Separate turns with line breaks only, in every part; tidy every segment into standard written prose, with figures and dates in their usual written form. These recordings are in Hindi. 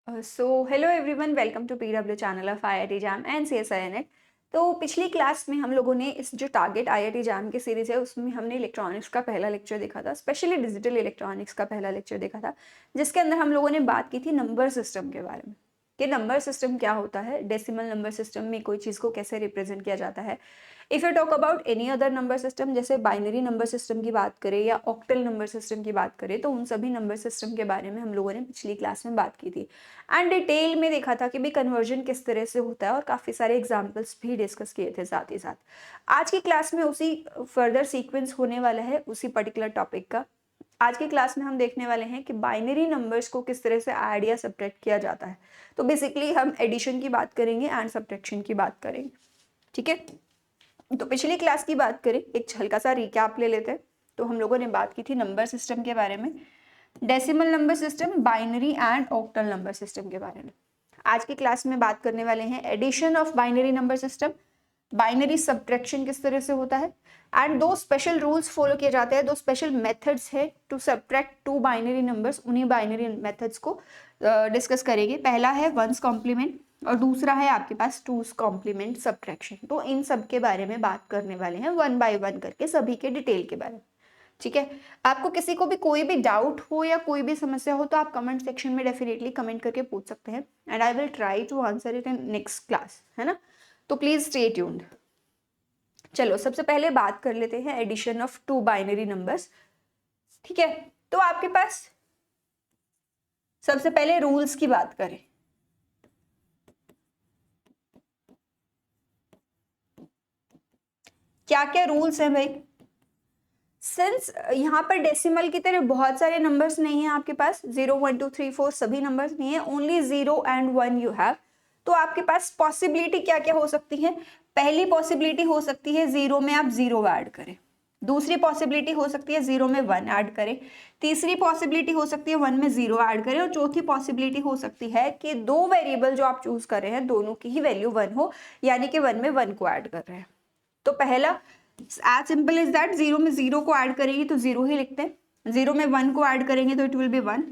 Hello everyone, welcome to PW channel of IIT JAM and CSIR NET. तो पिछली क्लास में हम लोगों ने इस जो टारगेट आईआईटी जैम की सीरीज है उसमें हमने इलेक्ट्रॉनिक्स का पहला लेक्चर देखा था, स्पेशली डिजिटल इलेक्ट्रॉनिक्स का पहला लेक्चर देखा था, जिसके अंदर हम लोगों ने बात की थी नंबर सिस्टम के बारे में कि नंबर सिस्टम क्या होता है, डेसिमल नंबर सिस्टम में कोई चीज़ को कैसे रिप्रेजेंट किया जाता है। If you talk about any other number system, जैसे बाइनरी नंबर सिस्टम की बात करें या ऑक्टल नंबर सिस्टम की बात करें, तो उन सभी नंबर सिस्टम के बारे में हम लोगों ने पिछली क्लास में बात की थी एंड डिटेल में देखा था कि भी कन्वर्जन किस तरह से होता है और काफ़ी सारे एग्जाम्पल्स भी डिस्कस किए थे साथ ही साथ। आज की क्लास में उसी फर्दर सीक्वेंस होने वाला है उसी पर्टिकुलर टॉपिक का। आज की क्लास में हम देखने वाले हैं कि बाइनरी नंबर्स को किस तरह से ऐड या सब्ट्रैक्ट किया जाता है। तो बेसिकली हम एडिशन की बात करेंगे एंड सब्ट्रैक्शन की बात करेंगे, ठीक है। तो पिछली क्लास की बात करें, एक हल्का सा रिकैप ले लेते हैं। तो हम लोगों ने बात की थी नंबर सिस्टम के बारे में, decimal number system, binary and octal number system के बारे में। आज की क्लास में बात करने वाले हैं addition of binary number system, binary subtraction किस तरह से होता है एंड दो स्पेशल रूल्स फॉलो किए जाते हैं, दो स्पेशल मेथड्स है to subtract two binary numbers. उन्हीं बाइनरी मेथड्स को डिस्कस करेंगे। पहला है वंस कॉम्प्लीमेंट और दूसरा है आपके पास टूस कॉम्प्लीमेंट सब्ट्रैक्शन। तो इन सब के बारे में बात करने वाले हैं वन बाय वन करके, सभी के डिटेल के बारे में, ठीक है। आपको किसी को भी कोई भी डाउट हो या कोई भी समस्या हो तो आप कमेंट सेक्शन में डेफिनेटली कमेंट करके पूछ सकते हैं and I will try to answer it in next class, है ना। तो प्लीज स्टे ट्यून्ड। चलो सबसे पहले बात कर लेते हैं addition of two binary numbers, ठीक है। तो आपके पास सबसे पहले रूल्स की बात करें, क्या क्या रूल्स हैं भाई। सिंस यहाँ पर डेसिमल की तरह बहुत सारे नंबर्स नहीं है आपके पास, 0 1 2 3 4 सभी नंबर्स नहीं है, ओनली 0 एंड 1 यू हैव। तो आपके पास पॉसिबिलिटी क्या क्या हो सकती है। पहली पॉसिबिलिटी हो सकती है 0 में आप 0 ऐड करें, दूसरी पॉसिबिलिटी हो सकती है 0 में 1 ऐड करें, तीसरी पॉसिबिलिटी हो सकती है 1 में 0 ऐड करें और चौथी पॉसिबिलिटी हो सकती है कि दो वेरिएबल जो आप चूज कर रहे हैं दोनों की ही वैल्यू 1 हो, यानी कि 1 में 1 को ऐड कर रहे हैं। तो पहला एज सिंपल इज दैट, 0 में 0 को ऐड करेंगे तो 0 ही लिखते हैं, 0 में 1 को ऐड करेंगे तो इट विल बी 1।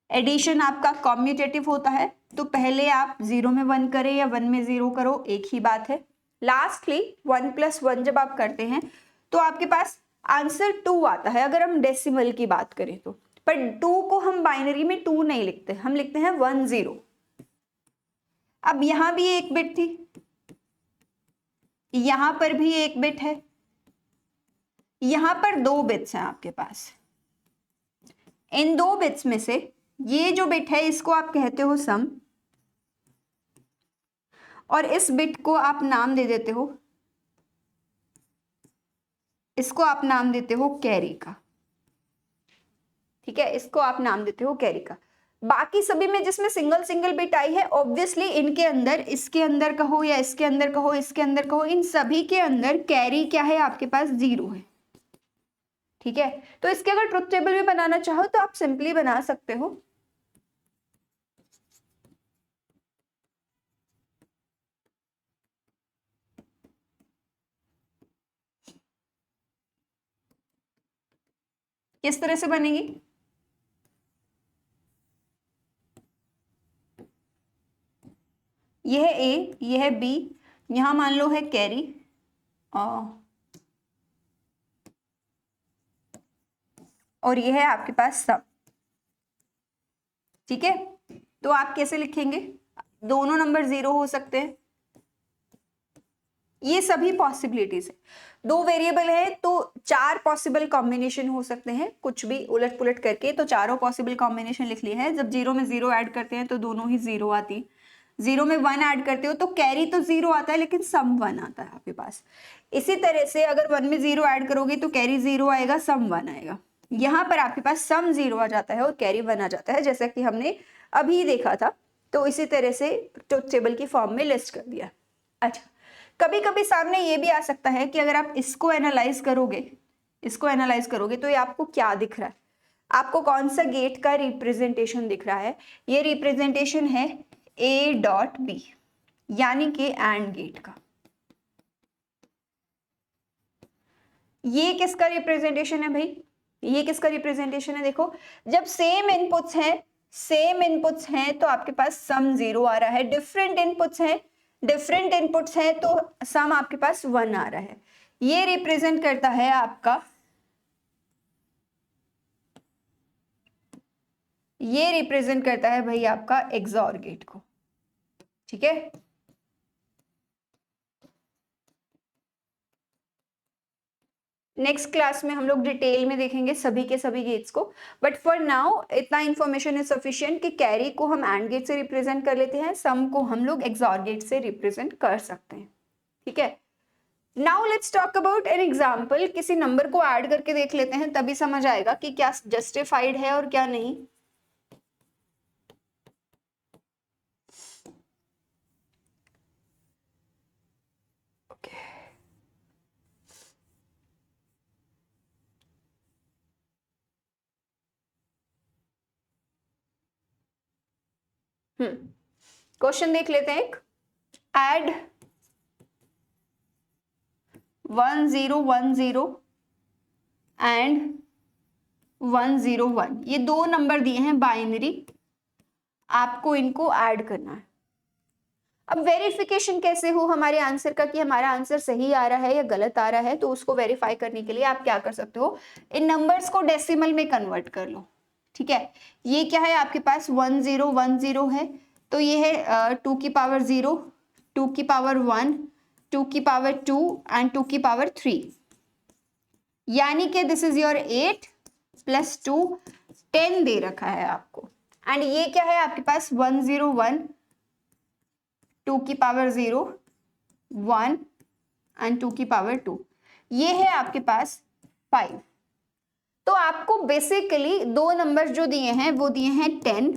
एडिशन आपका कॉम्यूटेटिव होता है, तो पहले आप 0 में 1 करें या 1 में 0 करो एक ही बात है। लास्टली 1 + 1 जब आप करते हैं तो आपके पास आंसर 2 आता है, अगर हम डेसिमल की बात करें तो। पर 2 को हम बाइनरी में 2 नहीं लिखते, हम लिखते हैं 1 0। अब यहां भी एक बिट थी, यहां पर भी एक बिट है, यहां पर दो बिट्स हैं आपके पास। इन दो बिट्स में से ये जो बिट है इसको आप कहते हो सम, और इस बिट को आप नाम दे देते हो, इसको आप नाम देते हो कैरी का, ठीक है। इसको आप नाम देते हो कैरी का। बाकी सभी में जिसमें सिंगल सिंगल बिट आई है, ऑब्वियसली इनके अंदर, इसके अंदर कहो या इसके अंदर कहो, इसके अंदर कहो, इन सभी के अंदर कैरी क्या है आपके पास, 0 है, ठीक है। तो इसके अगर ट्रुथ टेबल भी बनाना चाहो तो आप सिंपली बना सकते हो। किस तरह से बनेगी, यह ए, यह बी, यहां मान लो है कैरी और यह है आपके पास सम, ठीक है। तो आप कैसे लिखेंगे, दोनों नंबर 0 हो सकते हैं, ये सभी पॉसिबिलिटीज है। दो वेरिएबल है तो 4 पॉसिबल कॉम्बिनेशन हो सकते हैं, कुछ भी उलट पुलट करके, तो चारों पॉसिबल कॉम्बिनेशन लिख लिए हैं। जब 0 में 0 ऐड करते हैं तो दोनों ही 0 आती, 0 में 1 ऐड करते हो तो कैरी तो 0 आता है लेकिन सम 1 आता है आपके पास। इसी तरह से अगर 1 में 0 ऐड करोगे तो कैरी 0 आएगा, सम 1 आएगा। यहाँ पर आपके पास सम 0 आ जाता है और कैरी 1 आ जाता है, जैसा कि हमने अभी देखा था। तो इसी तरह से ट्रुथ टेबल की फॉर्म में लिस्ट कर दिया। अच्छा, कभी कभी सामने ये भी आ सकता है कि अगर आप इसको एनालाइज करोगे, इसको एनालाइज करोगे तो ये आपको क्या दिख रहा है, आपको कौन सा गेट का रिप्रेजेंटेशन दिख रहा है। ये रिप्रेजेंटेशन है A.B, यानी कि एंड गेट का। ये किसका रिप्रेजेंटेशन है भाई, ये किसका रिप्रेजेंटेशन है, देखो जब सेम इनपुट्स हैं सेम इनपुट्स हैं तो आपके पास सम 0 आ रहा है, डिफरेंट इनपुट्स हैं तो सम आपके पास 1 आ रहा है। ये रिप्रेजेंट करता है आपका, ये रिप्रेजेंट करता है भाई आपका एक्सॉर गेट को, ठीक है। नेक्स्ट क्लास में हम लोग डिटेल में देखेंगे सभी के सभी गेट्स को, बट फॉर नाउ इतना इंफॉर्मेशन इज सफिशिएंट कि कैरी को हम एंड गेट से रिप्रेजेंट कर लेते हैं, सम को हम लोग एक्सॉर गेट से रिप्रेजेंट कर सकते हैं, ठीक है। Now let's talk about an example, किसी नंबर को ऐड करके देख लेते हैं, तभी समझ आएगा कि क्या जस्टिफाइड है और क्या नहीं। क्वेश्चन देख लेते हैं। एक एड 1010 एंड 101, ये दो नंबर दिए हैं बाइनरी, आपको इनको ऐड करना है। अब वेरिफिकेशन कैसे हो हमारे आंसर का कि हमारा आंसर सही आ रहा है या गलत आ रहा है, तो उसको वेरीफाई करने के लिए आप क्या कर सकते हो, इन नंबर्स को डेसिमल में कन्वर्ट कर लो, ठीक है। ये क्या है आपके पास 1010 है, तो ये है 2 की पावर 0, 2 की पावर 1, 2 की पावर 2 एंड 2 की पावर 3, यानी कि दिस इज योर 8 प्लस 2, 10 दे रखा है आपको। एंड ये क्या है आपके पास 101, 2 की पावर 0, 1 एंड 2 की पावर 2, ये है आपके पास 5। तो आपको बेसिकली दो नंबर जो दिए हैं वो दिए हैं 10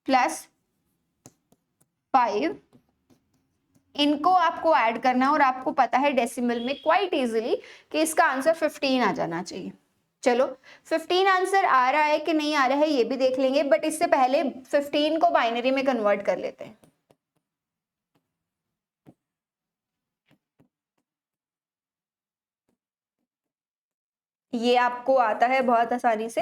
प्लस 5, इनको आपको ऐड करना है और आपको पता है डेसिमल में क्वाइट इजीली कि इसका आंसर 15 आ जाना चाहिए। चलो 15 आंसर आ रहा है कि नहीं आ रहा है ये भी देख लेंगे, बट इससे पहले 15 को बाइनरी में कन्वर्ट कर लेते हैं। ये आपको आता है बहुत आसानी से,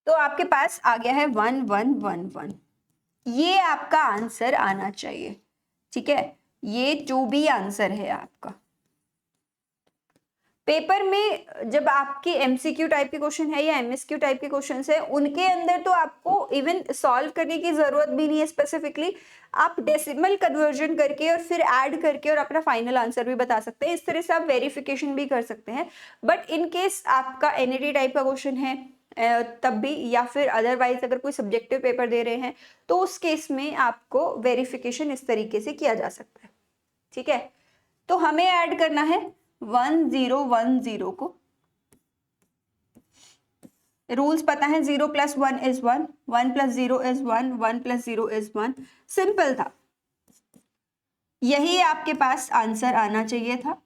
तो आपके पास आ गया है 1111, ये आपका आंसर आना चाहिए, ठीक है। ये जो भी आंसर है आपका, पेपर में जब आपके एमसीक्यू टाइप के क्वेश्चन है या एमएसक्यू टाइप के क्वेश्चन है, उनके अंदर तो आपको इवन सॉल्व करने की जरूरत भी नहीं है स्पेसिफिकली, आप डेसिमल कन्वर्जन करके और फिर ऐड करके और अपना फाइनल आंसर भी बता सकते हैं। इस तरह से आप वेरिफिकेशन भी कर सकते हैं, बट इन केस आपका एनईटी टाइप का क्वेश्चन है तब भी, या फिर अदरवाइज अगर कोई सब्जेक्टिव पेपर दे रहे हैं तो उस केस में आपको वेरिफिकेशन इस तरीके से किया जा सकता है, ठीक है। तो हमें ऐड करना है 1010 को, रूल्स पता है, 0 plus 1 is 1, 1 plus 0 is 1, 1 plus 0 is 1, simple था। यही आपके पास आंसर आना चाहिए था,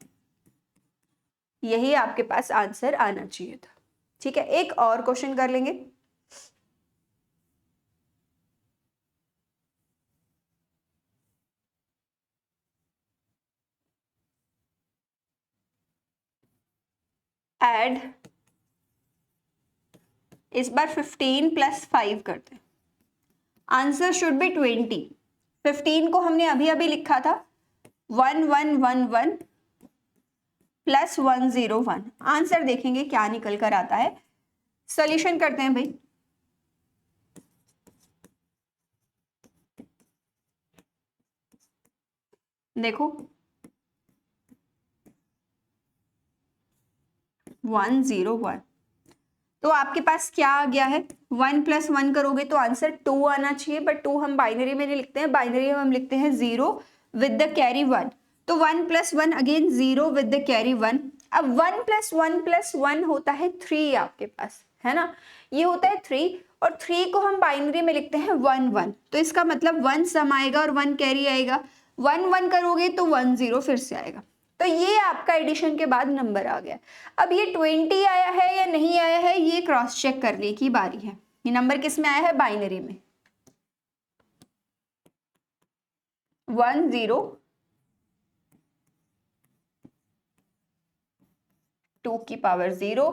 यही आपके पास आंसर आना चाहिए था, ठीक है। एक और क्वेश्चन कर लेंगे। ऐड, इस बार 15 प्लस 5 करते हैं, आंसर शुड बी 20। 15 को हमने अभी अभी लिखा था 1111 प्लस 101, आंसर देखेंगे क्या निकल कर आता है। सॉल्यूशन करते हैं भाई, देखो 101, तो आपके पास क्या आ गया है, 1 प्लस 1 करोगे तो आंसर 2 आना चाहिए, बट 2 हम बाइनरी में नहीं लिखते हैं, बाइनरी में हम लिखते हैं 0 विद द कैरी 1, तो 1 plus 1 again 0 with the carry 1। अब 1 प्लस 1 प्लस 1 होता है 3 आपके पास, है ना, ये होता है 3, और 3 को हम बाइनरी में लिखते हैं 1 1, तो इसका मतलब 1 सम आएगा और 1 कैरी आएगा, 1 1 करोगे तो 1 0 फिर से आएगा, तो ये आपका एडिशन के बाद नंबर आ गया। अब ये 20 आया है या नहीं आया है ये क्रॉस चेक करने की बारी है। ये नंबर किस में आया है, बाइनरी में, 1 0 2 की पावर 0।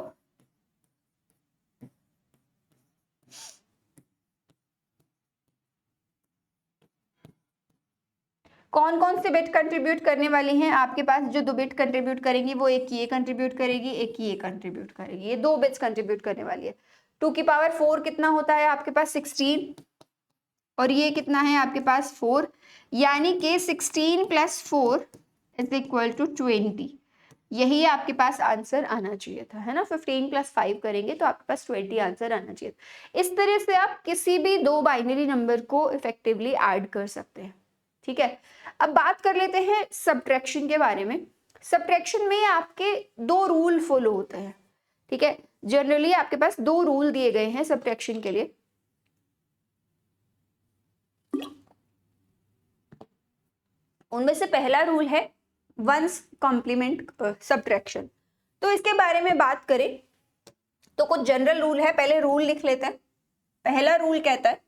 कौन कौन से बिट कंट्रीब्यूट करने वाली हैं आपके पास? जो 2 बिट कंट्रीब्यूट करेंगी वो एक ये कंट्रीब्यूट करेगी, एक ये कंट्रीब्यूट करेगी, ये 2 बिट्स कंट्रीब्यूट करने वाली है। 2 की पावर 4 कितना होता है आपके पास? 16, और ये कितना है आपके पास? 4, यानी कि 16 + 4 = 20। यही आपके पास आंसर आना चाहिए था, है ना। 15 + 5 करेंगे तो आपके पास 20 आंसर आना चाहिए। इस तरह से आप किसी भी 2 बाइनरी नंबर को इफेक्टिवली ऐड कर सकते हैं, ठीक है। अब बात कर लेते हैं सब्ट्रैक्शन के बारे में। सब्ट्रैक्शन में आपके 2 रूल फॉलो होते हैं, ठीक है। जनरली आपके पास 2 रूल दिए गए हैं सब्ट्रैक्शन के लिए। उनमें से पहला रूल है वंस कॉम्प्लीमेंट सब्ट्रैक्शन। तो इसके बारे में बात करें तो कुछ जनरल रूल है, पहले रूल लिख लेते हैं। पहला रूल कहता है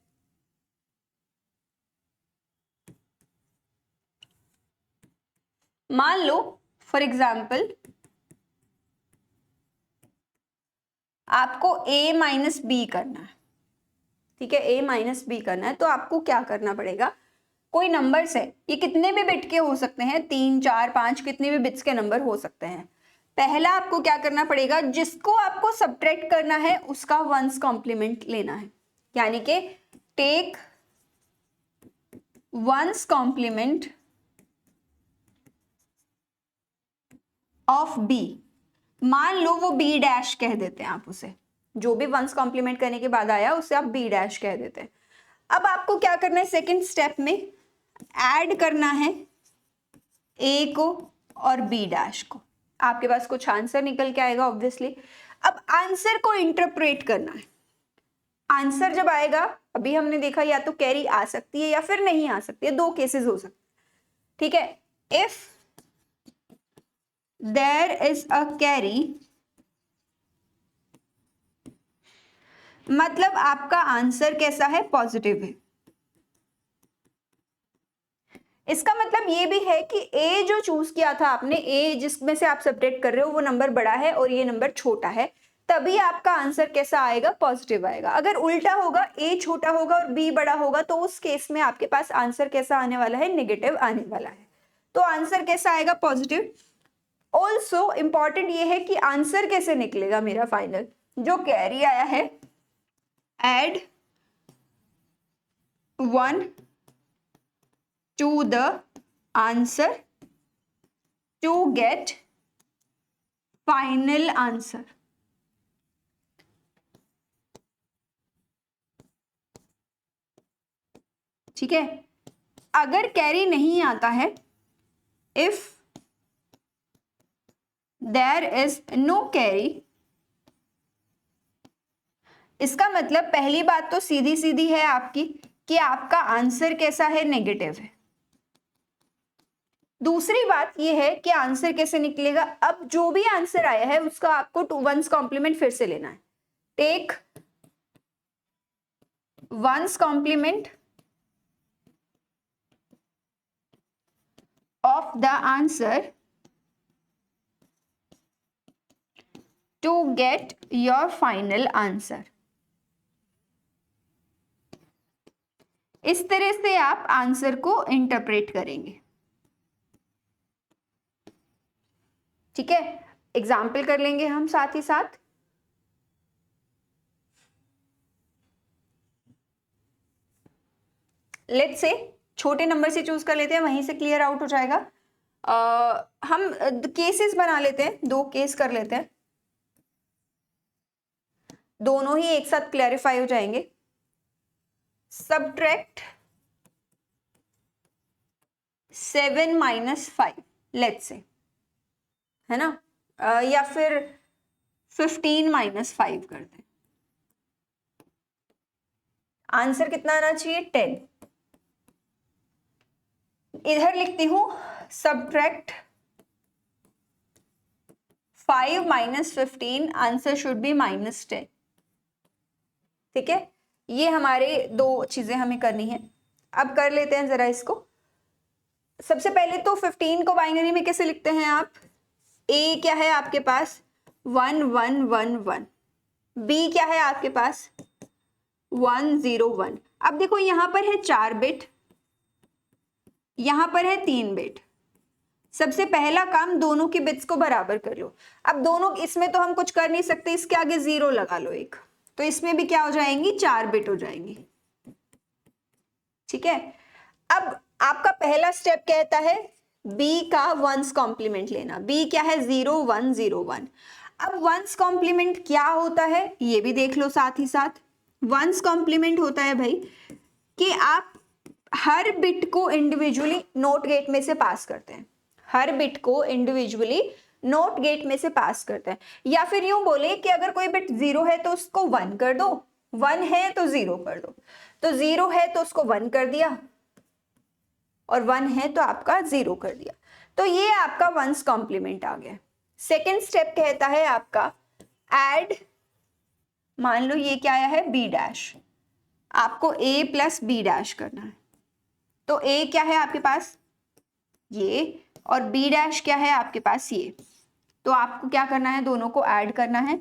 मान लो फॉर एग्जाम्पल आपको a - b करना है, ठीक है। a - b करना है तो आपको क्या करना पड़ेगा? कोई नंबर्स है, ये कितने भी बिट के हो सकते हैं, 3 4 5 कितने भी बिट्स के नंबर हो सकते हैं। पहला आपको क्या करना पड़ेगा? जिसको आपको सब्ट्रैक्ट करना है उसका वंस कॉम्प्लीमेंट लेना है, यानी कि take one's complement of b। मान लो वो b डैश कह देते हैं आप उसे, जो भी वंस कॉम्प्लीमेंट करने के बाद आया उसे आप b डैश कह देते हैं। अब आपको क्या करना है? सेकंड स्टेप में ऐड करना है a को और b डैश को। आपके पास कुछ आंसर निकल के आएगा ऑब्वियसली। अब आंसर को इंटरप्रेट करना है। आंसर जब आएगा, अभी हमने देखा या तो कैरी आ सकती है या फिर नहीं आ सकती है, 2 केसेस हो सकते हैं, ठीक है। If there is a carry, मतलब आपका आंसर कैसा है? पॉजिटिव है। इसका मतलब ये भी है कि ए जो चूज किया था आपने, ए जिसमें से आप सब्ट्रैक्ट कर रहे हो वो नंबर बड़ा है और ये नंबर छोटा है, तभी आपका आंसर कैसा आएगा? पॉजिटिव आएगा। अगर उल्टा होगा, ए छोटा होगा और बी बड़ा होगा, तो उस केस में आपके पास आंसर कैसा आने वाला है? नेगेटिव आने वाला है। तो आंसर कैसा आएगा? पॉजिटिव। ऑल्सो इंपॉर्टेंट ये है कि आंसर कैसे निकलेगा मेरा फाइनल? जो कैरी आया है, add 1 to the answer to get final answer। ठीक है। अगर कैरी नहीं आता है, if there is no carry, इसका मतलब पहली बात तो सीधी सीधी है आपकी कि आपका आंसर कैसा है? नेगेटिव है। दूसरी बात यह है कि आंसर कैसे निकलेगा? अब जो भी आंसर आया है उसका आपको 2 वंस कॉम्प्लीमेंट फिर से लेना है। Take one's complement of the answer to get your final answer। इस तरह से आप आंसर को इंटरप्रेट करेंगे, ठीक है। एग्जाम्पल कर लेंगे हम साथ ही साथ। लेट्स से छोटे नंबर से चूज कर लेते हैं, वहीं से क्लियर आउट हो जाएगा। हम केसेस बना लेते हैं, 2 केस कर लेते हैं, दोनों ही एक साथ क्लैरिफाई हो जाएंगे। सब्ट्रैक्ट 7 - 5 लेट्स से, है ना, या फिर 15 - 5 करते हैं। आंसर कितना आना चाहिए? 10। इधर लिखती हूं सब्ट्रैक्ट 5 - 15, आंसर शुड बी -10। ठीक है, ये हमारे 2 चीजें हमें करनी है। अब कर लेते हैं जरा इसको। सबसे पहले तो 15 को बाइनरी में कैसे लिखते हैं आप? ए क्या है आपके पास? 1 1 1 1। बी क्या है आपके पास 1 0 1। अब देखो यहां पर है 4 बिट, यहां पर है 3 बिट। सबसे पहला काम दोनों की बिट्स को बराबर कर लो। अब दोनों, इसमें तो हम कुछ कर नहीं सकते, इसके आगे 0 लगा लो एक, तो इसमें भी क्या हो जाएंगी 4 बिट हो जाएंगी। ठीक है, अब आपका पहला स्टेप कहता है b का वंस कॉम्प्लीमेंट लेना। b क्या है 0 1 0 1। अब वंस कॉम्प्लीमेंट क्या होता है ये भी देख लो साथ ही साथ। वंस कॉम्प्लीमेंट होता है भाई कि आप हर बिट को इंडिविजुअली नोट गेट में से पास करते हैं, हर बिट को इंडिविजुअली नोट गेट में से पास करते हैं। या फिर यूं बोले कि अगर कोई बिट 0 है तो उसको 1 कर दो, 1 है तो 0 कर दो। तो 0 है तो उसको 1 कर दिया और 1 है तो आपका 0 कर दिया। तो ये आपका वंस कॉम्प्लीमेंट आ गया। सेकेंड स्टेप कहता है आपका ऐड, मान लो ये क्या आया है बी डैश, आपको a प्लस बी डैश करना है। तो a क्या है आपके पास ये और b डैश क्या है आपके पास ये। तो आपको क्या करना है, दोनों को ऐड करना है।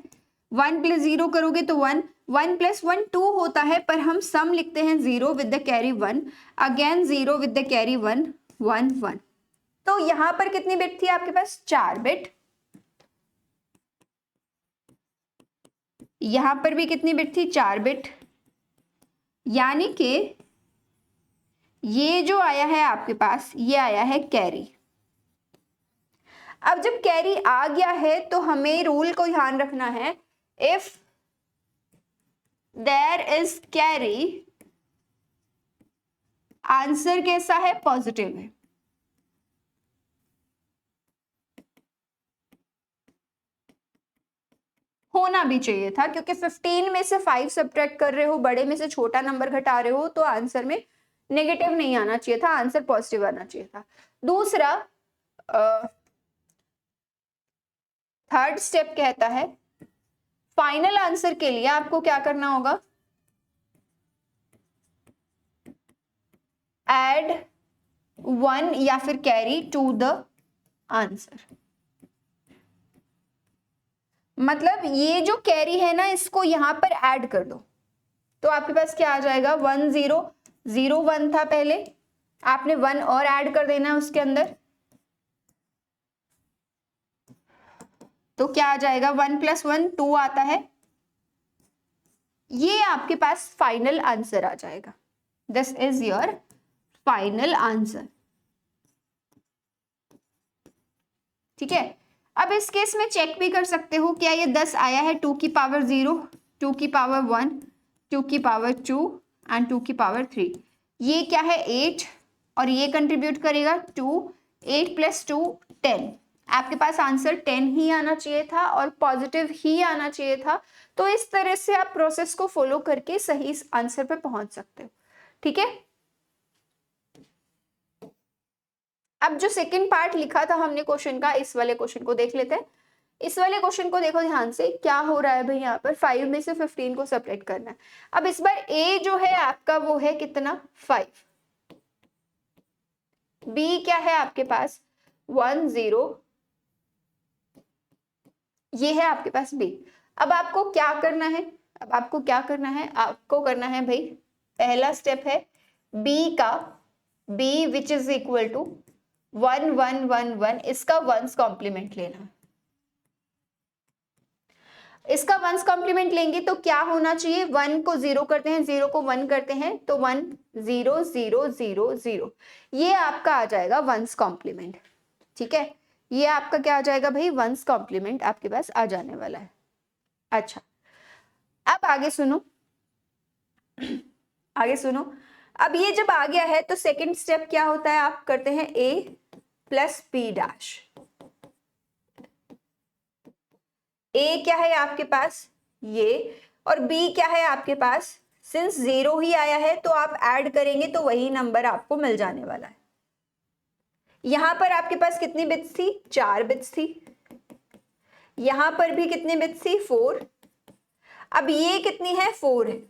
1 प्लस 0 करोगे तो 1, 1 प्लस 1 2 होता है, पर हम सम लिखते हैं 0 with the carry 1, again 0 with the carry 1 1 1। तो यहां पर कितनी बिट थी आपके पास 4 बिट, यहां पर भी कितनी बिट थी 4 बिट, यानी कि ये जो आया है आपके पास ये आया है कैरी। अब जब कैरी आ गया है तो हमें रूल को ध्यान रखना है, if there is carry, answer कैसा है पॉजिटिव है। होना भी चाहिए था, क्योंकि 15 में से 5 सब्ट्रैक्ट कर रहे हो, बड़े में से छोटा नंबर घटा रहे हो, तो आंसर में नेगेटिव नहीं आना चाहिए था, आंसर पॉजिटिव आना चाहिए था। दूसरा थर्ड स्टेप कहता है फाइनल आंसर के लिए आपको क्या करना होगा, ऐड 1 या फिर कैरी टू द आंसर। मतलब ये जो कैरी है ना इसको यहां पर ऐड कर दो, तो आपके पास क्या आ जाएगा 1 0 0 1 था पहले, आपने 1 और ऐड कर देना है उसके अंदर, तो क्या आ जाएगा 1 प्लस 1 2 आता है। ये आपके पास फाइनल आंसर आ जाएगा, this is your final answer. ठीक है, अब इस केस में चेक भी कर सकते हो क्या ये 10 आया है 2 की पावर 0, 2 की पावर 1, 2 की पावर 2 एंड 2 की पावर 3। ये क्या है 8 और ये कंट्रीब्यूट करेगा 2, 8 प्लस 2 10। आपके पास आंसर 10 ही आना चाहिए था और पॉजिटिव ही आना चाहिए था। तो इस तरह से आप प्रोसेस को फॉलो करके सही आंसर पे पहुंच सकते हो। ठीक है, अब जो सेकंड पार्ट लिखा था हमने क्वेश्चन का, इस वाले क्वेश्चन को देख लेते हैं। इस वाले क्वेश्चन को देखो ध्यान से, क्या हो रहा है भाई यहाँ पर 5 में से 15 को सब्ट्रैक्ट करना है। अब इस बार a जो है आपका वो है कितना 5, b क्या है आपके पास 1 0, ये है आपके पास b। अब आपको क्या करना है, अब आपको क्या करना है, आपको करना है भाई पहला स्टेप है b का b which is equal to 1 1 1 1, इसका वंस कॉम्प्लीमेंट लेना। इसका वंस कॉम्प्लीमेंट लेंगे तो क्या होना चाहिए, 1 को 0 करते हैं, 0 को 1 करते हैं, तो 1 0 0 0 0, ये आपका आ जाएगा वंस कॉम्प्लीमेंट। ठीक है, ये आपका क्या आ जाएगा भाई वंस कॉम्प्लीमेंट आपके पास आ जाने वाला है। अच्छा, अब आगे सुनो आगे सुनो। अब ये जब आ गया है तो सेकंड स्टेप क्या होता है, आप करते हैं a plus B dash. a क्या है आपके पास ये और b क्या है आपके पास, सिंस 0 ही आया है तो आप ऐड करेंगे तो वही नंबर आपको मिल जाने वाला है। यहां पर आपके पास कितनी बिट्स थी 4 बिट्स थी, यहां पर भी कितनी बिट्स थी 4, अब ये कितनी है 4 है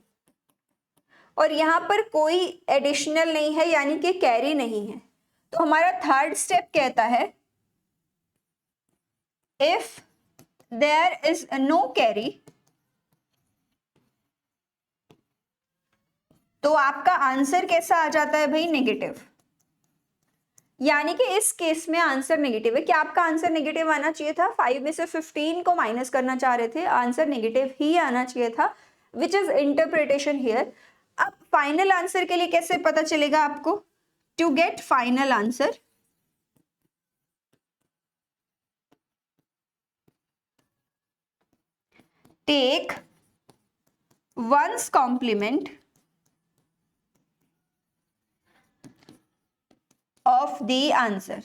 और यहां पर कोई एडिशनल नहीं है यानी कि कैरी नहीं है। तो हमारा थर्ड स्टेप कहता है if there is no carry, तो आपका आंसर कैसा आ जाता है भाई? नेगेटिव। यानी कि इस केस में आंसर नेगेटिव है। क्या आपका आंसर नेगेटिव आना चाहिए था? 5 में से 15 को माइनस करना चाह रहे थे, आंसर नेगेटिव ही आना चाहिए था, विच इज इंटरप्रिटेशन हियर। अब फाइनल आंसर के लिए कैसे पता चलेगा आपको? To get final answer, take one's complement of the answer.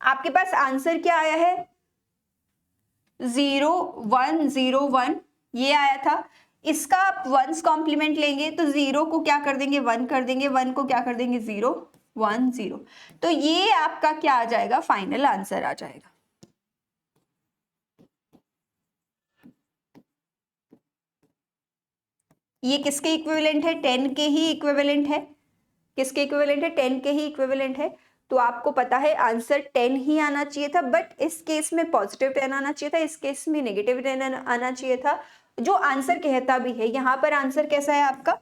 आपके पास आंसर क्या आया है? 0101 ये आया था। इसका आप वंस कॉम्प्लीमेंट लेंगे तो 0 को क्या कर देंगे? 1 कर देंगे, 1 को क्या कर देंगे? 0, 1 0। तो ये आपका क्या आ जाएगा? फाइनल आंसर आ जाएगा। ये किसके इक्विवेलेंट है? 10 के ही इक्विवेलेंट है। किसके इक्विवेलेंट है? 10 के ही इक्विवेलेंट है। तो आपको पता है आंसर 10 ही आना चाहिए था, बट इस केस में पॉजिटिव 10 आना चाहिए था, इस केस में नेगेटिव 10 आना चाहिए था, जो आंसर कहता भी है। यहां पर आंसर कैसा है आपका?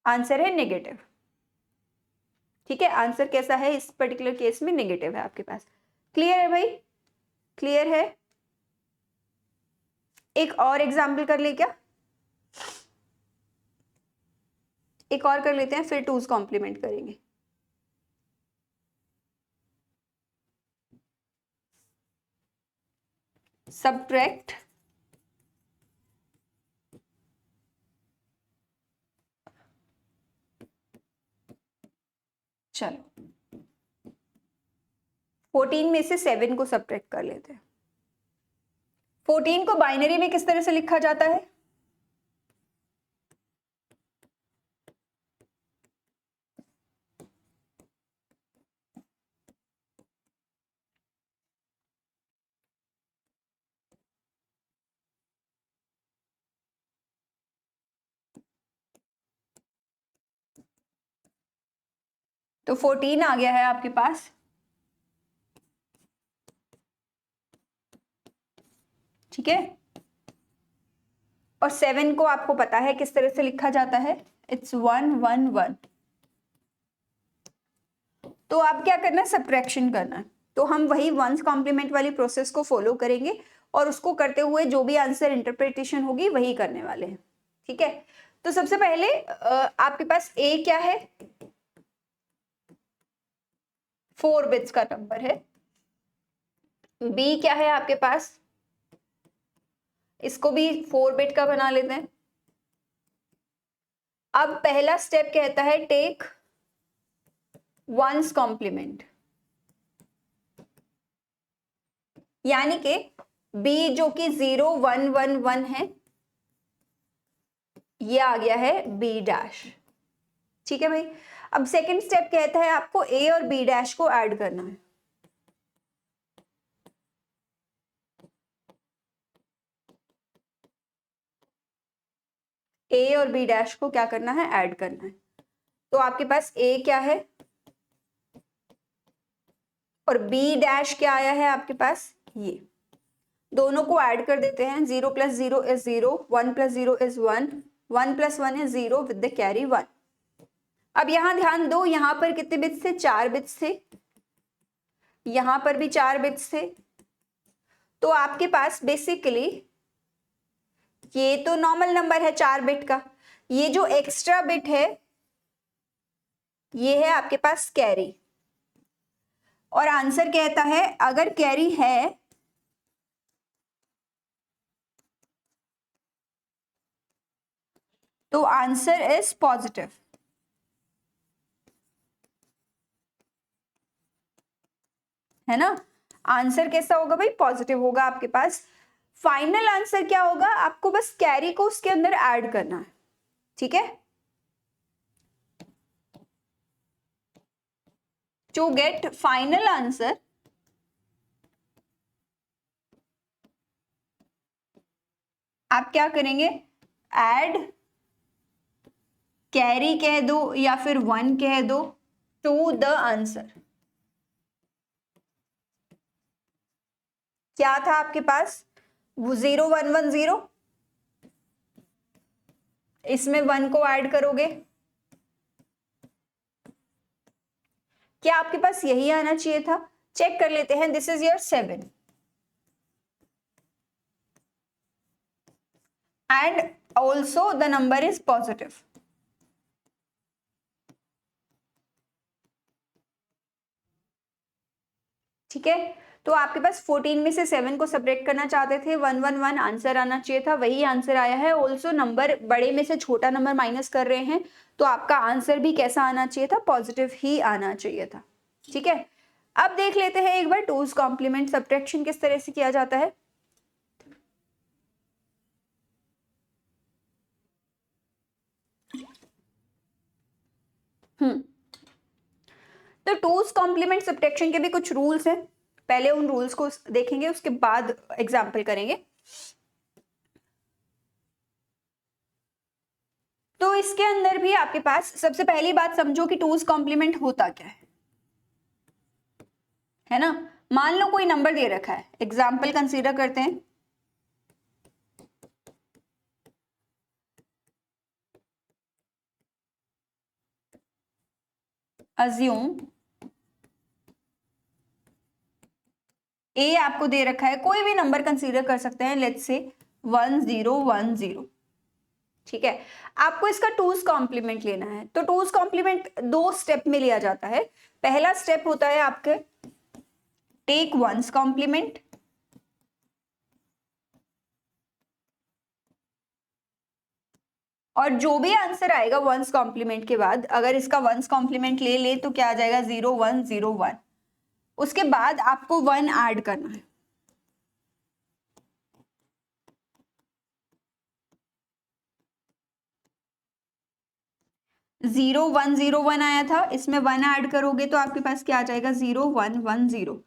आंसर है नेगेटिव। ठीक है, आंसर कैसा है इस पर्टिकुलर केस में? नेगेटिव है आपके पास। क्लियर है भाई? क्लियर है? एक और एग्जाम्पल कर ले क्या? एक और कर लेते हैं, फिर टूज कॉम्प्लीमेंट करेंगे। सबट्रैक्ट चलो 14 में से 7 को सबट्रैक्ट कर लेते हैं। 14 को बाइनरी में किस तरह से लिखा जाता है? तो 14 आ गया है आपके पास। ठीक है, और 7 को आपको पता है किस तरह से लिखा जाता है? इट्स 1 1 1। तो आप क्या करना है? सब्ट्रैक्शन करना है। तो हम वही वंस कॉम्प्लीमेंट वाली प्रोसेस को फॉलो करेंगे और उसको करते हुए जो भी आंसर इंटरप्रिटेशन होगी वही करने वाले हैं। ठीक है, तो सबसे पहले आपके पास ए क्या है? 4 बिट्स का नंबर है। बी क्या है आपके पास? इसको भी 4 बिट का बना लेते हैं। अब पहला स्टेप कहता है टेक वंस कॉम्प्लीमेंट, यानी कि बी जो कि 0 1 1 1 है, ये आ गया है बी डैश। ठीक है भाई, अब सेकंड स्टेप कहता है आपको ए और बी डैश को ऐड करना है। ए और बी डैश को क्या करना है? ऐड करना है। तो आपके पास ए क्या है और बी डैश क्या आया है आपके पास? ये दोनों को ऐड कर देते हैं। 0 + 0 is 0, 1 + 0 is 1, 1 + 1 is 0 with the carry 1। अब यहां ध्यान दो, यहां पर कितने बिट्स थे? 4 बिट्स थे। यहां पर भी 4 बिट्स थे। तो आपके पास बेसिकली ये तो नॉर्मल नंबर है 4 बिट का, ये जो एक्स्ट्रा बिट है ये है आपके पास कैरी। और आंसर कहता है अगर कैरी है तो आंसर इज पॉजिटिव, है ना? आंसर कैसा होगा भाई? पॉजिटिव होगा आपके पास। फाइनल आंसर क्या होगा? आपको बस कैरी को उसके अंदर ऐड करना है। ठीक है, टू गेट फाइनल आंसर आप क्या करेंगे? ऐड कैरी कह दो या फिर 1 कह दो, टू द आंसर। क्या था आपके पास? 0110, इसमें 1 को ऐड करोगे, क्या आपके पास यही आना चाहिए था? चेक कर लेते हैं। This is your 7 and also the number is positive. ठीक है, तो आपके पास 14 में से 7 को सब्ट्रैक्ट करना चाहते थे, 111 आंसर आना चाहिए था, वही आंसर आया है। ऑल्सो नंबर बड़े में से छोटा नंबर माइनस कर रहे हैं, तो आपका आंसर भी कैसा आना चाहिए था? पॉजिटिव ही आना चाहिए था। ठीक है, अब देख लेते हैं एक बार टूज कॉम्प्लीमेंट सब्ट्रैक्शन किस तरह से किया जाता है। तो टूज कॉम्प्लीमेंट सब्ट्रैक्शन के भी कुछ रूल्स हैं, पहले उन रूल्स को देखेंगे, उसके बाद एग्जाम्पल करेंगे। तो इसके अंदर भी आपके पास सबसे पहली बात समझो कि टूज कॉम्प्लीमेंट होता क्या है ना। मान लो कोई नंबर दे रखा है, एग्जाम्पल कंसीडर करते हैं। अज्यूम ए आपको दे रखा है, कोई भी नंबर कंसीडर कर सकते हैं, लेट्स से 1010। ठीक है, आपको इसका टूज कॉम्प्लीमेंट लेना है। तो टूज कॉम्प्लीमेंट 2 स्टेप में लिया जाता है। पहला स्टेप होता है आपके टेक वंस कॉम्प्लीमेंट, और जो भी आंसर आएगा वंस कॉम्प्लीमेंट के बाद, अगर इसका वंस कॉम्प्लीमेंट ले तो क्या आ जाएगा? 0101। उसके बाद आपको 1 ऐड करना है। जीरो वन जीरो वन आया था, इसमें 1 ऐड करोगे तो आपके पास क्या आ जाएगा? 0110।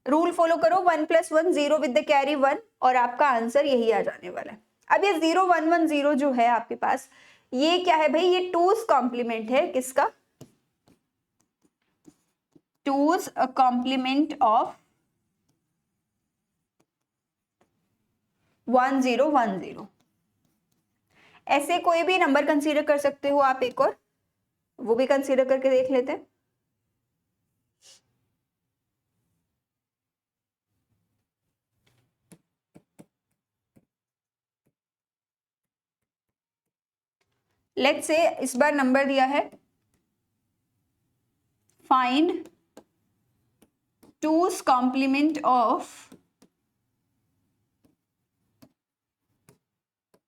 रूल फॉलो करो, 1 + 1 0 विद द कैरी 1, और आपका आंसर यही आ जाने वाला है। अब ये 0110 जो है आपके पास, ये क्या है भाई? ये टूज कॉम्प्लीमेंट है। किसका? Two's complement of 1010। ऐसे कोई भी नंबर कंसीडर कर सकते हो आप, एक और वो भी कंसीडर करके देख लेते हैं। लेट्स से इस बार नंबर दिया है, फाइंड टूज कॉम्प्लीमेंट ऑफ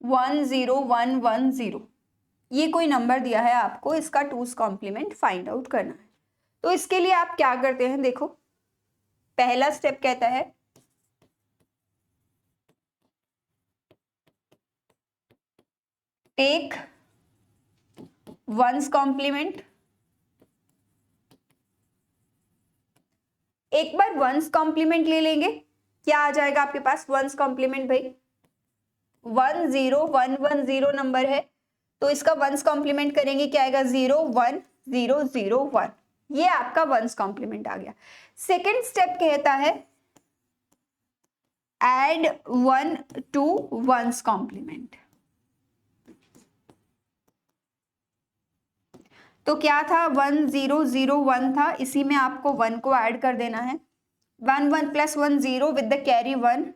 10110। ये कोई नंबर दिया है आपको, इसका टूज कॉम्प्लीमेंट फाइंड आउट करना है। तो इसके लिए आप क्या करते हैं? देखो, पहला स्टेप कहता है टेक वंस कॉम्प्लीमेंट। एक बार वंस कॉम्प्लीमेंट ले लेंगे, क्या आ जाएगा आपके पास? वंस कॉम्प्लीमेंट भाई 10110 नंबर है, तो इसका वंस कॉम्प्लीमेंट करेंगे, क्या आएगा? 01001। ये आपका वंस कॉम्प्लीमेंट आ गया। सेकेंड स्टेप कहता है एड 1 टू वंस कॉम्प्लीमेंट। तो क्या था? 1001 था, इसी में आपको 1 को ऐड कर देना है। 1 + 1 0 विद द कैरी 1,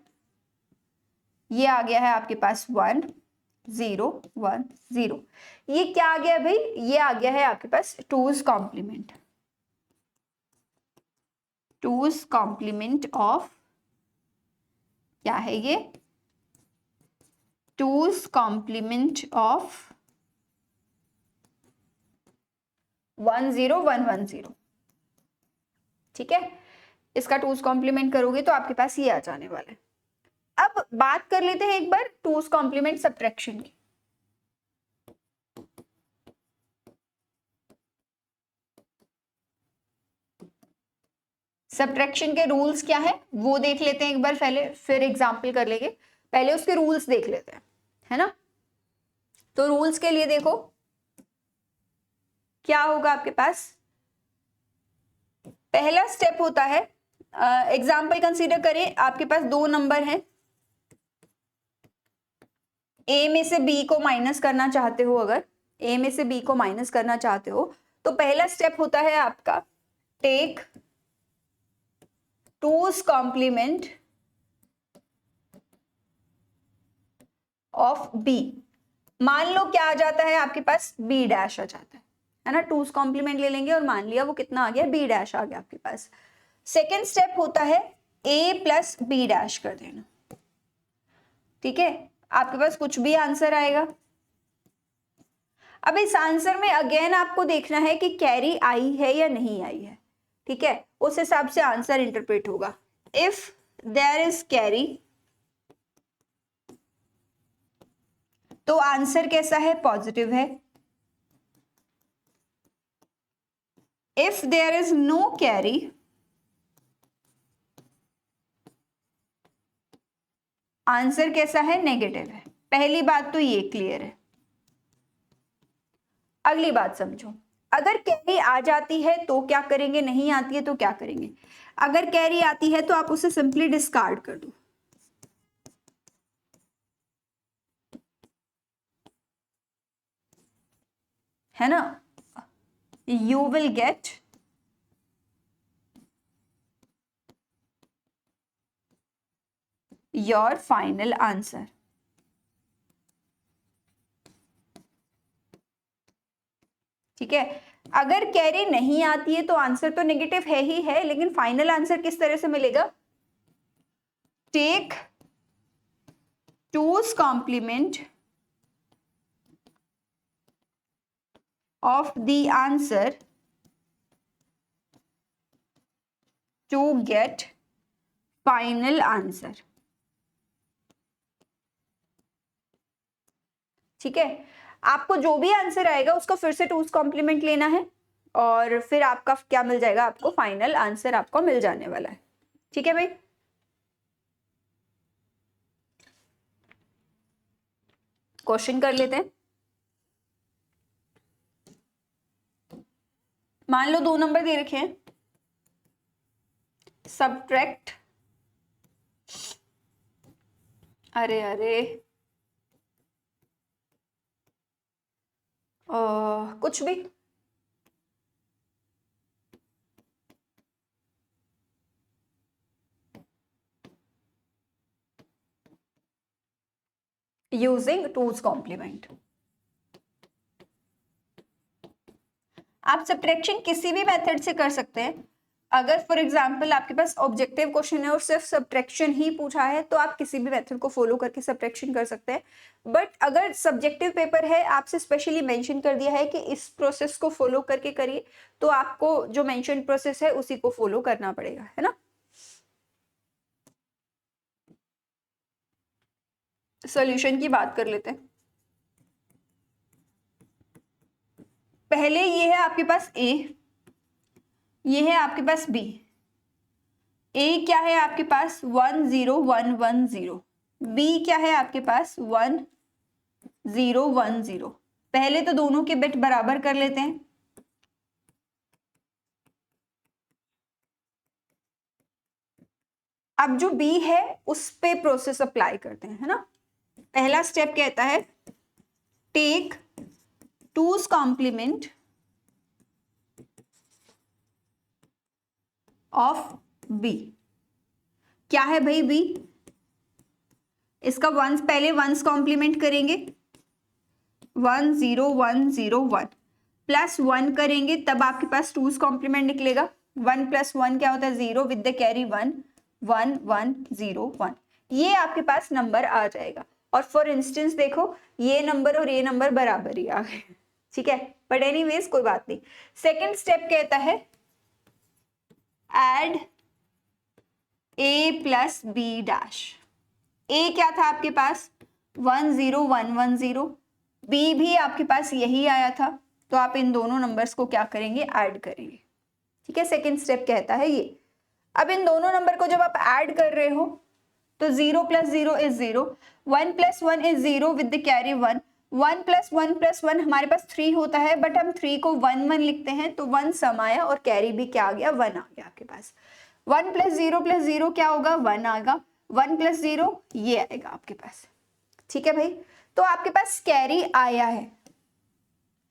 ये आ गया है आपके पास 1010। ये क्या आ गया भाई? ये आ गया है आपके पास two's complement. Two's complement of, क्या है ये? Two's complement of 10110। ठीक है, इसका टूज कॉम्प्लीमेंट करोगे तो आपके पास ये आ जाने वाला है। अब बात कर लेते हैं एक बार टूज कॉम्प्लीमेंट सब्ट्रैक्शन की। सब्ट्रैक्शन के रूल्स क्या है वो देख लेते हैं एक बार पहले, फिर एग्जाम्पल कर लेंगे। पहले उसके रूल्स देख लेते हैं, है ना। तो रूल्स के लिए देखो क्या होगा आपके पास, पहला स्टेप होता है, एग्जाम्पल कंसीडर करें, आपके पास दो नंबर हैं, ए में से बी को माइनस करना चाहते हो, अगर ए में से बी को माइनस करना चाहते हो तो पहला स्टेप होता है आपका take two's complement of B. मान लो क्या आ जाता है आपके पास, बी डैश आ जाता है ना, टूज कॉम्प्लीमेंट ले लेंगे और मान लिया वो कितना आ गया, बी डैश आ गया आपके पास। सेकेंड स्टेप होता है ए प्लस बी डैश कर देना, ठीक है, आपके पास कुछ भी आंसर आएगा। अब इस आंसर में अगेन आपको देखना है कि कैरी आई है या नहीं आई है, ठीक है, उस हिसाब से आंसर इंटरप्रेट होगा। इफ देयर इज कैरी तो आंसर कैसा है, पॉजिटिव है। If there is no carry answer कैसा है, नेगेटिव है। पहली बात तो ये क्लियर है। अगली बात समझो, अगर कैरी आ जाती है तो क्या करेंगे, नहीं आती है तो क्या करेंगे। अगर कैरी आती है तो आप उसे सिंपली डिस्कार्ड कर दो, है ना, you will get your final answer. ठीक है, अगर कैरी नहीं आती है तो आंसर तो नेगेटिव है ही है, लेकिन फाइनल आंसर किस तरह से मिलेगा, take two's complement of the answer to get final answer. ठीक है, आपको जो भी आंसर आएगा उसका फिर से टूज कॉम्प्लीमेंट लेना है और फिर आपका क्या मिल जाएगा, आपको फाइनल आंसर आपको मिल जाने वाला है। ठीक है भाई, क्वेश्चन कर लेते हैं। मान लो दो नंबर दे रखे हैं, सब्ट्रैक्ट, अरे अरे कुछ भी, यूजिंग टूज कॉम्प्लीमेंट। आप सब्ट्रैक्शन किसी भी मेथड से कर सकते हैं। अगर फॉर एग्जांपल आपके पास ऑब्जेक्टिव क्वेश्चन है और सिर्फ सब्ट्रैक्शन ही पूछा है तो आप किसी भी मेथड को फॉलो करके सब्ट्रैक्शन कर सकते हैं। बट अगर सब्जेक्टिव पेपर है, आपसे स्पेशली मेंशन कर दिया है कि इस प्रोसेस को फॉलो करके करिए, तो आपको जो मेंशन प्रोसेस है उसी को फॉलो करना पड़ेगा, है ना। सॉल्यूशन की बात कर लेते हैं। पहले ये है आपके पास ए, ये है आपके पास बी। ए क्या है आपके पास 1 0 1 1 0, बी क्या है आपके पास 1 0 1 0। पहले तो दोनों के बिट बराबर कर लेते हैं। अब जो बी है उस पे प्रोसेस अप्लाई करते हैं, है ना। पहला स्टेप कहता है take two's complement of B. क्या है भाई बी, इसका वंस, पहले वंस कॉम्प्लीमेंट करेंगे, 1 0 1 0 1 प्लस 1 करेंगे तब आपके पास टूज कॉम्प्लीमेंट निकलेगा। 1 + 1 क्या होता है, 0 विद द कैरी 1 1 1 0 1, ये आपके पास नंबर आ जाएगा। और फॉर इंस्टेंस देखो ये नंबर और ये नंबर बराबर ही आ गए, ठीक है, बट एनीवेज कोई बात नहीं। सेकेंड स्टेप कहता है add a plus B dash. A क्या था आपके पास 1 0 1 1 0, बी भी आपके पास यही आया था, तो आप इन दोनों नंबर्स को क्या करेंगे, ऐड करेंगे। ठीक है, सेकेंड स्टेप कहता है ये। अब इन दोनों नंबर को जब आप ऐड कर रहे हो तो 0 + 0 = 0, 1 + 1 = 0 विद द कैरी 1, 1 + 1 + 1 हमारे पास 3 होता है, बट हम 3 को 1 1 लिखते हैं, तो 1 सम आया और कैरी भी क्या आ गया, 1 आ गया आपके पास। 1 + 0 + 0 क्या होगा, 1 आएगा। 1 + 0 ये आएगा आपके पास। ठीक है भाई, तो आपके पास कैरी आया है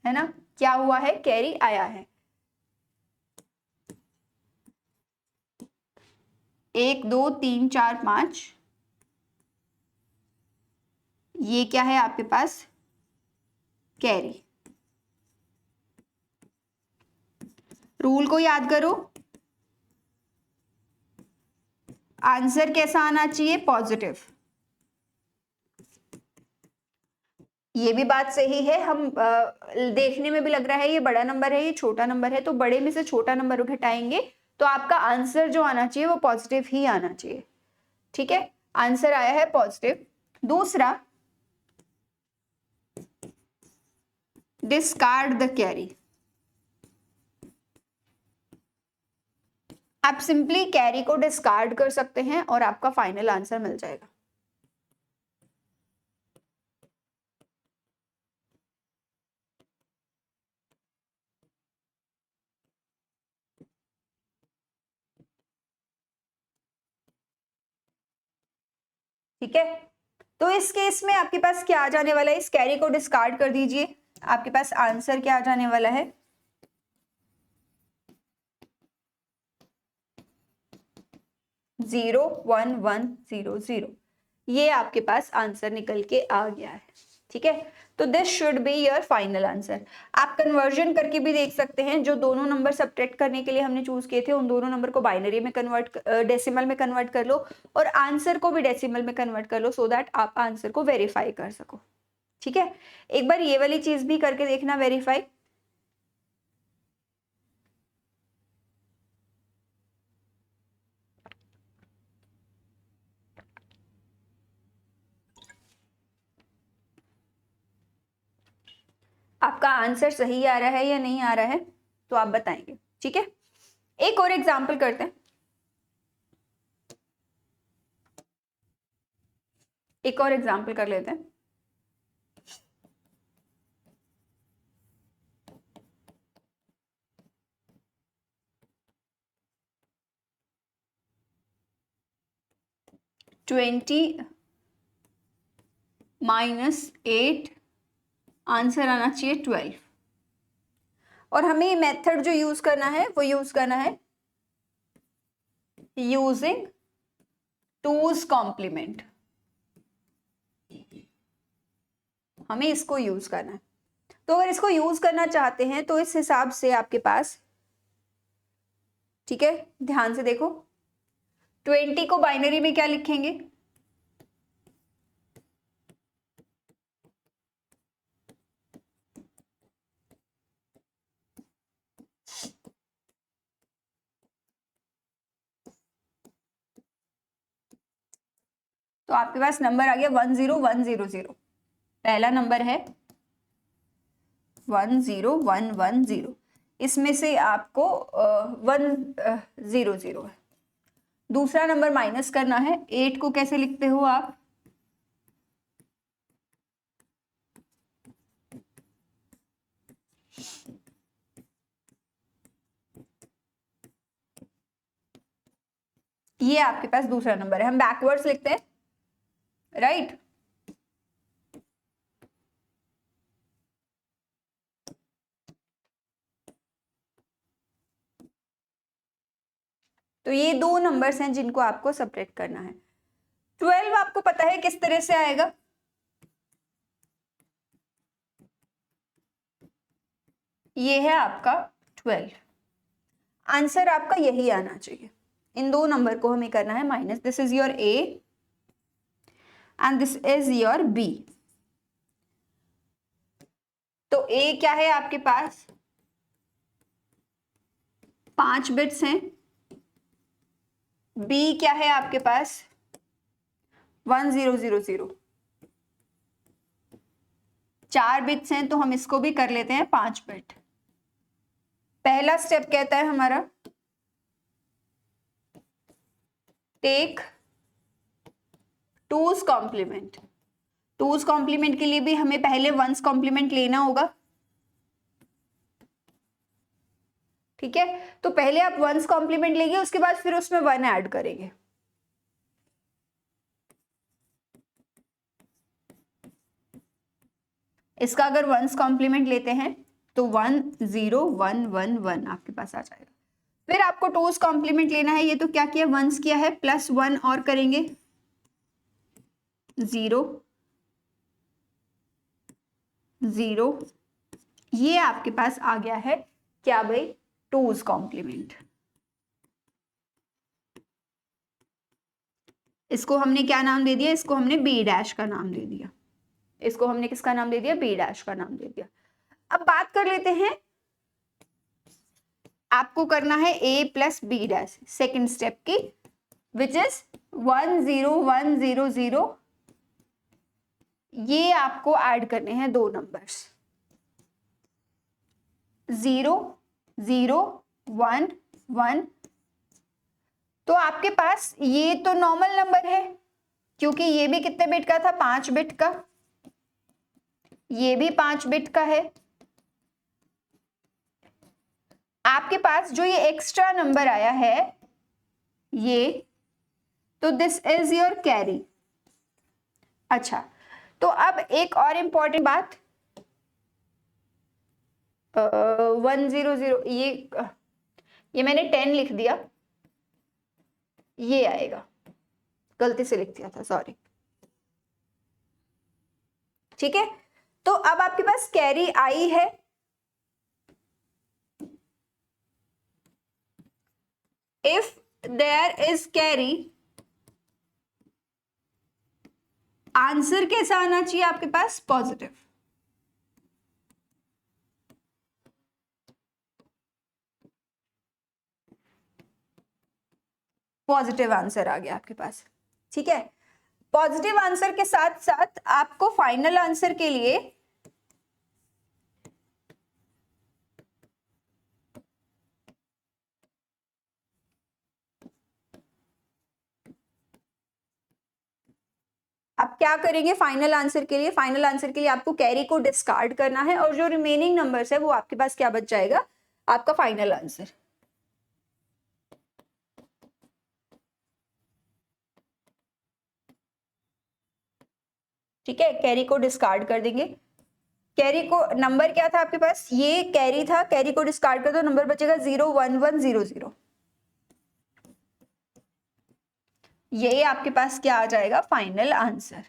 ना, क्या हुआ है, कैरी आया है। 1 2 3 4 5, ये क्या है आपके पास, कैरी। रूल को याद करो, आंसर कैसा आना चाहिए, पॉजिटिव। ये भी बात सही है, हम देखने में भी लग रहा है ये बड़ा नंबर है, ये छोटा नंबर है, तो बड़े में से छोटा नंबर घटाएंगे तो आपका आंसर जो आना चाहिए वो पॉजिटिव ही आना चाहिए। ठीक है, आंसर आया है पॉजिटिव। दूसरा, डिस्कार्ड द कैरी। आप सिंपली कैरी को डिस्कार्ड कर सकते हैं और आपका फाइनल आंसर मिल जाएगा। ठीक है, तो इस केस में आपके पास क्या आ जाने वाला है, इस कैरी को डिस्कार्ड कर दीजिए, आपके पास आंसर क्या आ जाने वाला है, 0 1 1 0 0। ये आपके पास आंसर निकल के आ गया है। ठीक है, तो this should be your final answer. आप कन्वर्जन करके भी देख सकते हैं, जो दोनों नंबर सब्ट्रैक्ट करने के लिए हमने चूज किए थे उन दोनों नंबर को बाइनरी में कन्वर्ट, डेसिमल में कन्वर्ट कर लो और आंसर को भी डेसिमल में कन्वर्ट कर लो, सो दैट आप आंसर को वेरीफाई कर सको। ठीक है, एक बार ये वाली चीज भी करके देखना वेरीफाई। आपका आंसर सही आ रहा है या नहीं आ रहा है तो आप बताएंगे। ठीक है, एक और एग्जाम्पल करते हैं, एक और एग्जाम्पल कर लेते हैं। -8 आंसर आना चाहिए 12, और हमें ये मेथड जो यूज करना है वो यूज करना है यूजिंग 2's कॉम्प्लीमेंट। हमें इसको यूज करना है, तो अगर इसको यूज करना चाहते हैं तो इस हिसाब से आपके पास, ठीक है, ध्यान से देखो, 20 को बाइनरी में क्या लिखेंगे, तो आपके पास नंबर आ गया 10100। पहला नंबर है 10110, इसमें से आपको 100 है। दूसरा नंबर माइनस करना है, 8 को कैसे लिखते हो आप, ये आपके पास दूसरा नंबर है, हम बैकवर्ड्स लिखते हैं, राइट। तो ये दो नंबर्स हैं जिनको आपको सब्ट्रैक्ट करना है। 12 आपको पता है किस तरह से आएगा, ये है आपका 12, आंसर आपका यही आना चाहिए। इन दो नंबर को हमें करना है minus, this is your A and this is your B. तो ए क्या है आपके पास, 5 बिट्स हैं, बी क्या है आपके पास 1000, 4 बिट्स हैं, तो हम इसको भी कर लेते हैं 5 बिट। पहला स्टेप कहता है हमारा take 2's complement, two's complement के लिए भी हमें पहले वंस कॉम्प्लीमेंट लेना होगा, ठीक है। तो पहले आप वंस कॉम्प्लीमेंट लेंगे, उसके बाद फिर उसमें 1 ऐड करेंगे। इसका अगर वंस कॉम्प्लीमेंट लेते हैं तो 1 0 1 1 1 आपके पास आ जाएगा। फिर आपको टूज कॉम्प्लीमेंट लेना है, ये तो क्या किया, वंस किया है, प्लस 1 और करेंगे 0 0, ये आपके पास आ गया है क्या भाई, टूज कॉम्प्लीमेंट। इसको हमने क्या नाम दे दिया, इसको हमने बी डैश का नाम दे दिया, इसको हमने किसका नाम दे दिया, बी डैश का नाम दे दिया। अब बात कर लेते हैं, आपको करना है a plus B dash second step की, विच इज 1 0 1 0 0, ये आपको ऐड करने हैं दो नंबर्स 0 0 1 1। तो आपके पास ये तो नॉर्मल नंबर है, क्योंकि ये भी कितने बिट का था, 5 बिट का, ये भी 5 बिट का है। आपके पास जो ये एक्स्ट्रा नंबर आया है ये, तो दिस इज योर कैरी। अच्छा, तो अब एक और इंपॉर्टेंट बात, 1 0 0, ये मैंने 10 लिख दिया, ये आएगा, गलती से लिख दिया था, सॉरी, ठीक है। तो अब आपके पास कैरी आई है, if there is carry, answer कैसा आना चाहिए आपके पास, पॉजिटिव। पॉजिटिव आंसर आ गया आपके पास, ठीक है। पॉजिटिव आंसर के साथ साथ आपको फाइनल आंसर के लिए आप क्या करेंगे, फाइनल आंसर के लिए, फाइनल आंसर के लिए आपको कैरी को डिस्कार्ड करना है, और जो रिमेनिंग नंबर्स है वो आपके पास क्या बच जाएगा, आपका फाइनल आंसर, ठीक है। कैरी को डिस्कार्ड कर देंगे, कैरी को, नंबर क्या था आपके पास, ये कैरी था, कैरी को डिस्कार्ड कर दो, नंबर बचेगा 0 1 1 0 0, ये आपके पास क्या आ जाएगा, फाइनल आंसर।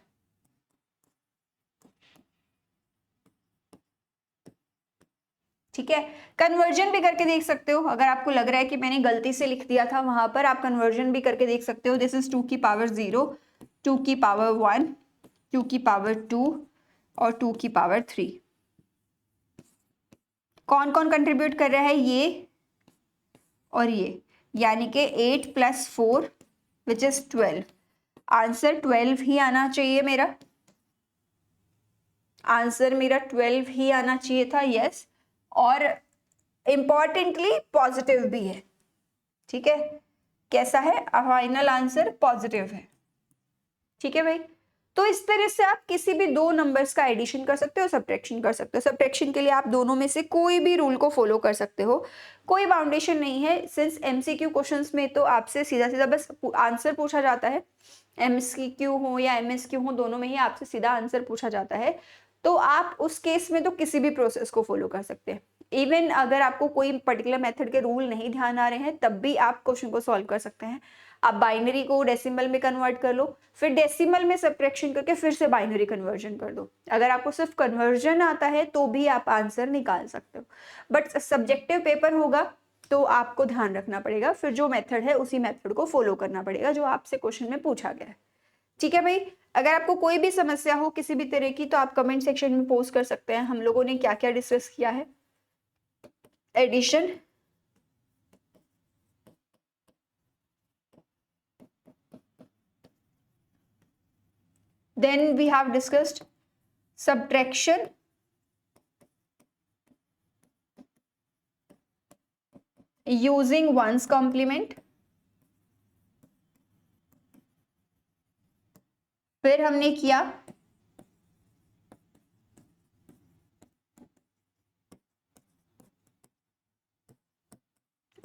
ठीक है, कन्वर्जन भी करके देख सकते हो, अगर आपको लग रहा है कि मैंने गलती से लिख दिया था वहां पर, आप कन्वर्जन भी करके देख सकते हो। दिस इज 2 की पावर 0, 2 की पावर 1, 2 की पावर 2 और 2 की पावर 3। कौन कौन कंट्रीब्यूट कर रहा है, ये और ये, यानी कि 8 प्लस 4 विच इज 12। आंसर 12 ही आना चाहिए मेरा, आंसर मेरा 12 ही आना चाहिए था, यस। और इंपॉर्टेंटली पॉजिटिव भी है, ठीक है। कैसा है, फाइनल आंसर पॉजिटिव है, ठीक है भाई। तो इस तरह से आप किसी भी दो नंबर्स का एडिशन कर सकते हो, सब्ट्रैक्शन कर सकते हो। सब्ट्रैक्शन के लिए आप दोनों में से कोई भी रूल को फॉलो कर सकते हो, कोई बाउंडेशन नहीं है। सिंस एमसीक्यू क्वेश्चंस में तो आपसे सीधा सीधा बस आंसर पूछा जाता है, एमसीक्यू हो या एमएसक्यू हो, दोनों में ही आपसे सीधा आंसर पूछा जाता है। तो आप उस केस में तो किसी भी प्रोसेस को फॉलो कर सकते हैं। इवन अगर आपको कोई पर्टिकुलर मेथड के रूल नहीं ध्यान आ रहे हैं, तब भी आप क्वेश्चन को सॉल्व कर सकते हैं। आप बाइनरी को डेसिमल में कन्वर्ट कर लो, फिर डेसिमल में सब्ट्रैक्शन करके फिर से बाइनरी कन्वर्जन कर दो। अगर आपको सिर्फ कन्वर्जन आता है तो भी आप आंसर निकाल सकते हो, बट सब्जेक्टिव पेपर होगा तो आपको ध्यान रखना पड़ेगा, फिर जो मेथड है उसी मेथड को फॉलो करना पड़ेगा जो आपसे क्वेश्चन में पूछा गया है, ठीक है भाई। अगर आपको कोई भी समस्या हो किसी भी तरह की, तो आप कमेंट सेक्शन में पोस्ट कर सकते हैं। हम लोगों ने क्या क्या डिस्कस किया है, addition, then we have discussed subtraction, using ones complement, फिर हमने किया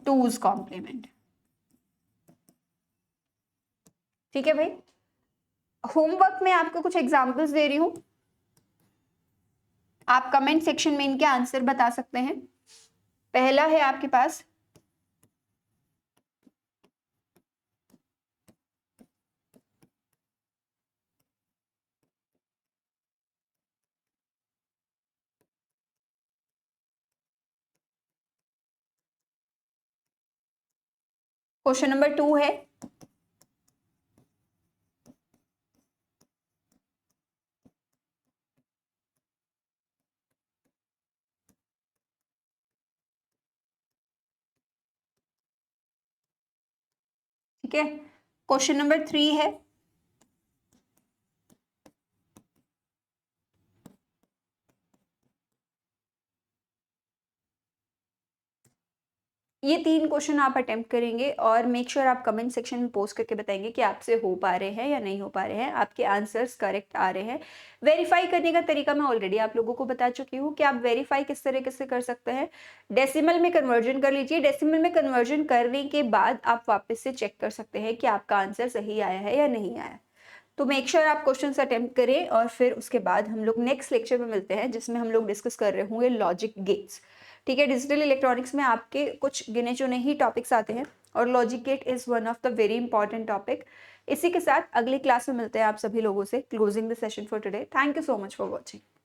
2's कॉम्प्लीमेंट। ठीक है भाई, होमवर्क में आपको कुछ एग्जांपल्स दे रही हूं, आप कमेंट सेक्शन में इनके आंसर बता सकते हैं। पहला है आपके पास क्वेश्चन नंबर 2 है, ठीक है। क्वेश्चन नंबर 3 है, ये 3 क्वेश्चन आप अटेम्प्ट करेंगे और मेक श्योर आप कमेंट सेक्शन में पोस्ट करके बताएंगे कि आपसे हो पा रहे हैं या नहीं हो पा रहे हैं, आपके आंसर्स करेक्ट आ रहे हैं। वेरीफाई करने का तरीका मैं ऑलरेडी आप लोगों को बता चुकी हूँ कि आप वेरीफाई किस तरीके से कर सकते हैं। डेसिमल में कन्वर्जन कर लीजिए, डेसिमल में कन्वर्जन करने के बाद आप वापस से चेक कर सकते हैं कि आपका आंसर सही आया है या नहीं आया। तो मेक श्योर आप क्वेश्चन अटेम्प्ट करें और फिर उसके बाद हम लोग नेक्स्ट लेक्चर में मिलते हैं, जिसमें हम लोग डिस्कस कर रहे होंगे लॉजिक गेट्स। ठीक है, डिजिटल इलेक्ट्रॉनिक्स में आपके कुछ गिने चुने ही टॉपिक्स आते हैं और logic gate is one of the very important topic. इसी के साथ अगली क्लास में मिलते हैं आप सभी लोगों से। Closing the session for today. Thank you so much for watching.